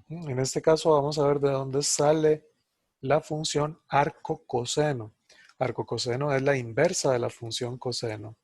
En este caso vamos a ver de dónde sale la función arco-coseno. Arco-coseno es la inversa de la función coseno.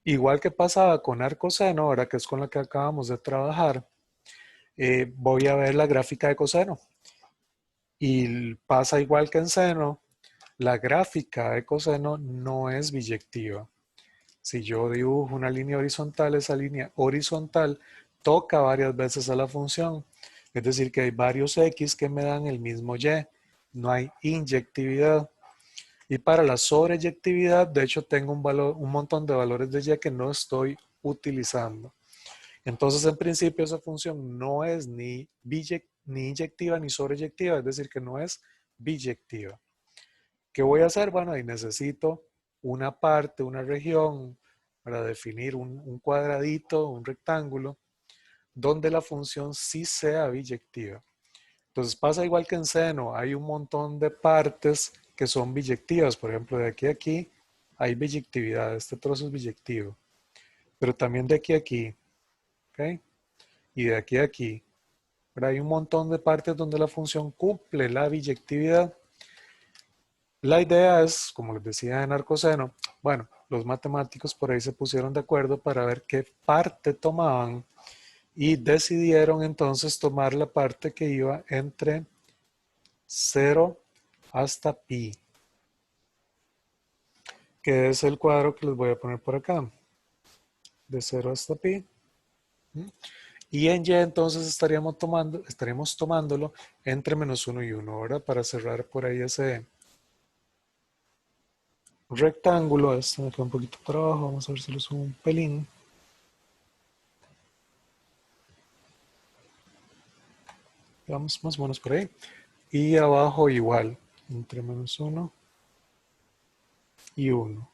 Igual que pasaba con arcoseno, ahora que es con la que acabamos de trabajar, voy a ver la gráfica de coseno. Y pasa igual que en seno, la gráfica de coseno no es biyectiva. Si yo dibujo una línea horizontal, esa línea horizontal toca varias veces a la función. Es decir, que hay varios X que me dan el mismo Y. No hay inyectividad. Y para la sobreyectividad, de hecho, tengo un montón de valores de Y que no estoy utilizando. Entonces, en principio, esa función no es ni inyectiva ni sobreyectiva, es decir, que no es biyectiva. ¿Qué voy a hacer? Bueno, ahí necesito una parte, una región para definir un cuadradito, un rectángulo, donde la función sí sea biyectiva. Entonces pasa igual que en seno, hay un montón de partes que son biyectivas. Por ejemplo, de aquí a aquí hay biyectividad, este trozo es biyectivo. Pero también de aquí a aquí, ¿ok? Y de aquí a aquí. Pero hay un montón de partes donde la función cumple la biyectividad. La idea es, como les decía en arcoseno, bueno, los matemáticos por ahí se pusieron de acuerdo para ver qué parte tomaban y decidieron entonces tomar la parte que iba entre 0 hasta pi, que es el cuadro que les voy a poner por acá, de 0 hasta pi. Y en y entonces estaríamos tomándolo entre -1 y 1, ¿verdad? Para cerrar por ahí ese rectángulo. Este me queda un poquito para abajo, vamos a ver si lo subo un pelín. Vamos más o menos por ahí. Y abajo igual, entre -1 y 1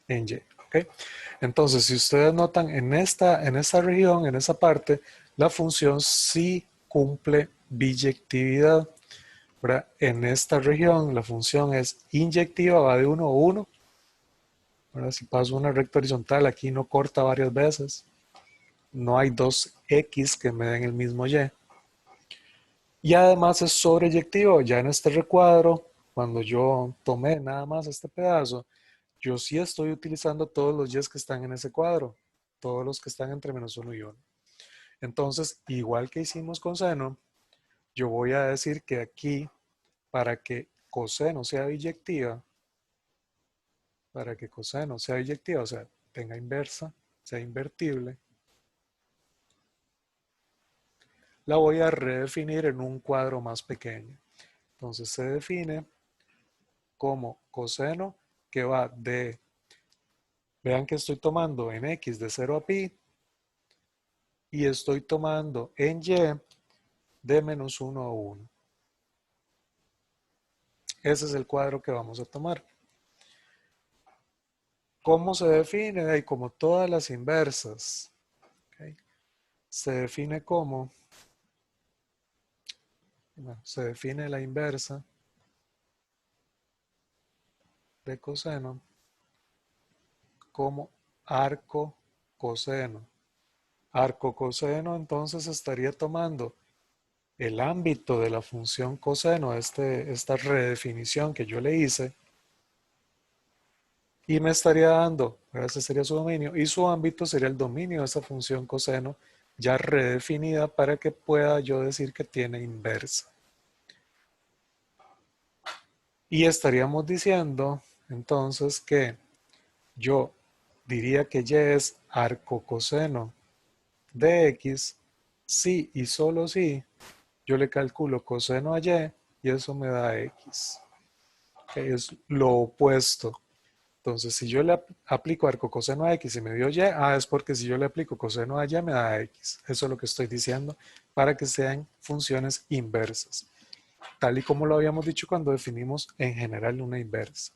en y. ¿Okay? Entonces, si ustedes notan en esta región, en esa parte, la función sí cumple biyectividad. ¿Verdad? En esta región la función es inyectiva, va de 1 a 1. ¿Verdad? Si paso una recta horizontal, aquí no corta varias veces. No hay dos X que me den el mismo Y. Y además es sobreyectivo. Ya en este recuadro, cuando yo tomé nada más este pedazo, yo sí estoy utilizando todos los Y's que están en ese cuadro. Todos los que están entre -1 y 1. Entonces, igual que hicimos con seno, yo voy a decir que aquí, para que coseno sea biyectiva, o sea, tenga inversa, sea invertible, la voy a redefinir en un cuadro más pequeño. Entonces se define como coseno que va de, vean que estoy tomando en x de 0 a pi y estoy tomando en y de -1 a 1. Ese es el cuadro que vamos a tomar. ¿Cómo se define? Y como todas las inversas, ¿okay? Se define como, bueno, se define la inversa de coseno como arco coseno. Arco coseno entonces estaría tomando el ámbito de la función coseno, esta redefinición que yo le hice, y me estaría dando, ese sería su dominio, y su ámbito sería el dominio de esa función coseno ya redefinida para que pueda yo decir que tiene inversa. Y estaríamos diciendo entonces que yo diría que y es arcocoseno de x si y solo si yo le calculo coseno a y eso me da x, que es lo opuesto. Entonces, si yo le aplico arcocoseno a x y me dio y, es porque si yo le aplico coseno a y me da x. Eso es lo que estoy diciendo para que sean funciones inversas, tal y como lo habíamos dicho cuando definimos en general una inversa.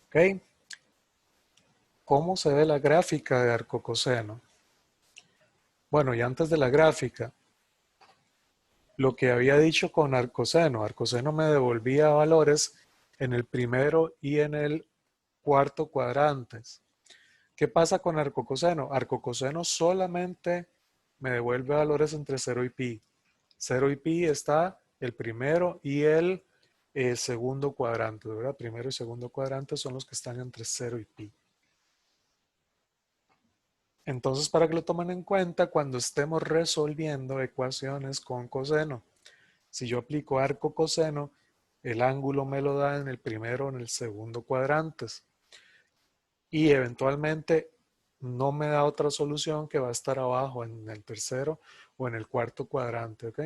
¿Ok? ¿Cómo se ve la gráfica de arcocoseno? Bueno, y antes de la gráfica, lo que había dicho con arcoseno. Arcoseno me devolvía valores en el primero y en el cuarto cuadrantes. ¿Qué pasa con arcocoseno? Arcocoseno solamente me devuelve valores entre 0 y pi. 0 y pi está el primero y el segundo cuadrante, ¿verdad? Primero y segundo cuadrante son los que están entre 0 y pi. Entonces, para que lo tomen en cuenta cuando estemos resolviendo ecuaciones con coseno. Si yo aplico arco coseno, el ángulo me lo da en el primero o en el segundo cuadrantes. Y eventualmente no me da otra solución que va a estar abajo en el tercero o en el cuarto cuadrante, ¿ok?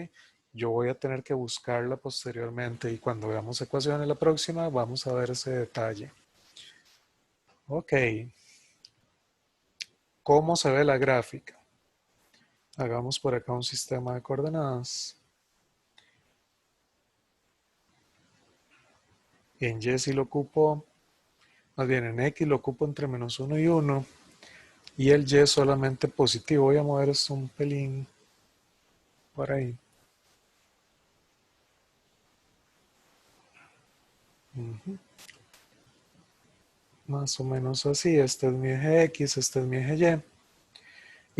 Yo voy a tener que buscarla posteriormente y cuando veamos ecuaciones la próxima vamos a ver ese detalle. Ok, ¿cómo se ve la gráfica? Hagamos por acá un sistema de coordenadas. En Y si lo ocupo, más bien en X lo ocupo entre -1 y 1 y el Y solamente positivo. Voy a mover esto un pelín por ahí. Más o menos así. Este es mi eje X, este es mi eje Y.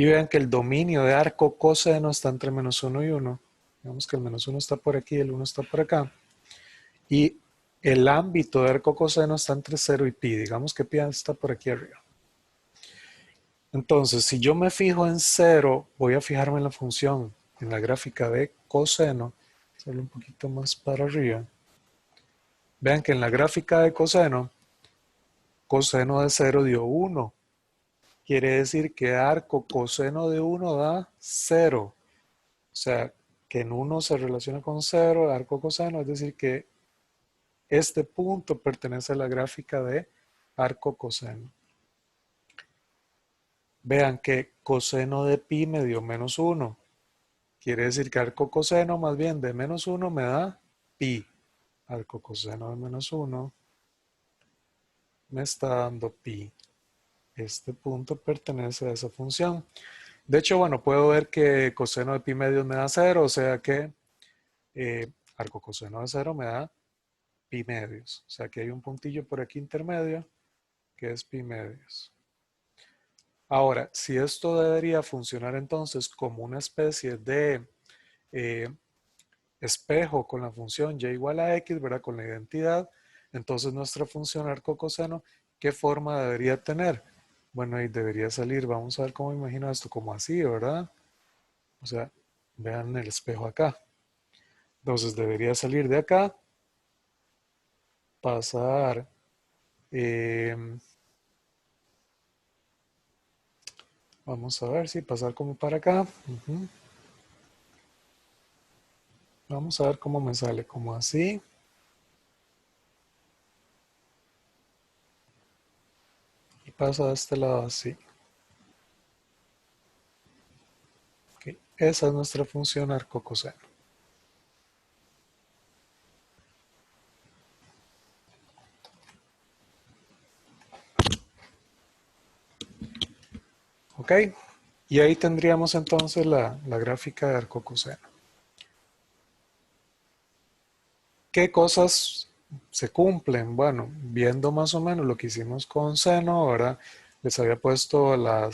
Y vean que el dominio de arco coseno está entre -1 y 1. Digamos que el -1 está por aquí y el 1 está por acá. Y el ámbito de arco coseno está entre 0 y pi. Digamos que pi está por aquí arriba. Entonces, si yo me fijo en 0, voy a fijarme en la función, en la gráfica de coseno. Solo un poquito más para arriba. Vean que en la gráfica de coseno de 0 dio 1. Quiere decir que arco coseno de 1 da 0. O sea, que en 1 se relaciona con 0, arco coseno, es decir, que este punto pertenece a la gráfica de arco coseno. Vean que coseno de pi me dio -1. Quiere decir que arco coseno más bien de -1 me da pi. Arco coseno de -1 me está dando pi. Este punto pertenece a esa función. De hecho, bueno, puedo ver que coseno de pi medios me da 0, o sea que arco coseno de 0 me da pi medios. O sea que hay un puntillo por aquí intermedio que es pi medios. Ahora, si esto debería funcionar entonces como una especie de eh, espejo con la función y igual a x, ¿verdad? Con la identidad, entonces nuestra función arco coseno, ¿qué forma debería tener? Bueno, ahí debería salir, vamos a ver cómo imagino esto, como así, ¿verdad? O sea, vean el espejo acá. Entonces debería salir de acá, pasar, vamos a ver si pasar como para acá. Vamos a ver cómo me sale, como así. Y pasa de este lado así. Okay. Esa es nuestra función arco coseno. Ok. Y ahí tendríamos entonces la gráfica de arco coseno. ¿Qué cosas se cumplen? Bueno, viendo más o menos lo que hicimos con seno, ahora les había puesto la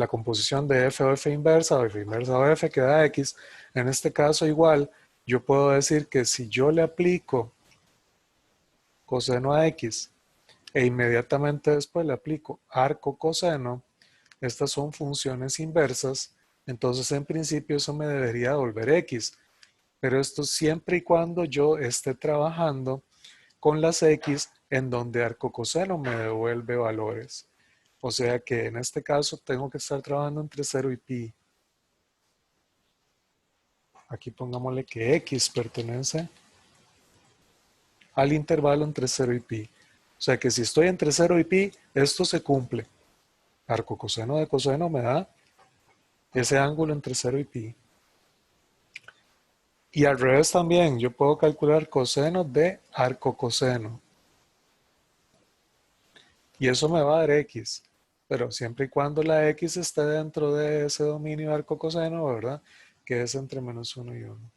composición de f o f inversa o f que da x. En este caso igual, yo puedo decir que si yo le aplico coseno a x e inmediatamente después le aplico arco coseno, estas son funciones inversas, entonces en principio eso me debería devolver x. Pero esto siempre y cuando yo esté trabajando con las X en donde arco coseno me devuelve valores. O sea que en este caso tengo que estar trabajando entre 0 y pi. Aquí pongámosle que X pertenece al intervalo entre 0 y pi. O sea que si estoy entre 0 y pi, esto se cumple. Arco coseno de coseno me da ese ángulo entre 0 y pi. Y al revés también, yo puedo calcular coseno de arco coseno. Y eso me va a dar X. Pero siempre y cuando la X esté dentro de ese dominio arco coseno, ¿verdad? Que es entre -1 y 1.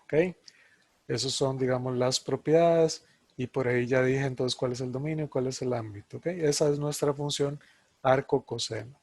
¿Ok? Esas son, digamos, las propiedades. Y por ahí ya dije entonces cuál es el dominio, cuál es el ámbito. ¿Ok? Esa es nuestra función arco coseno.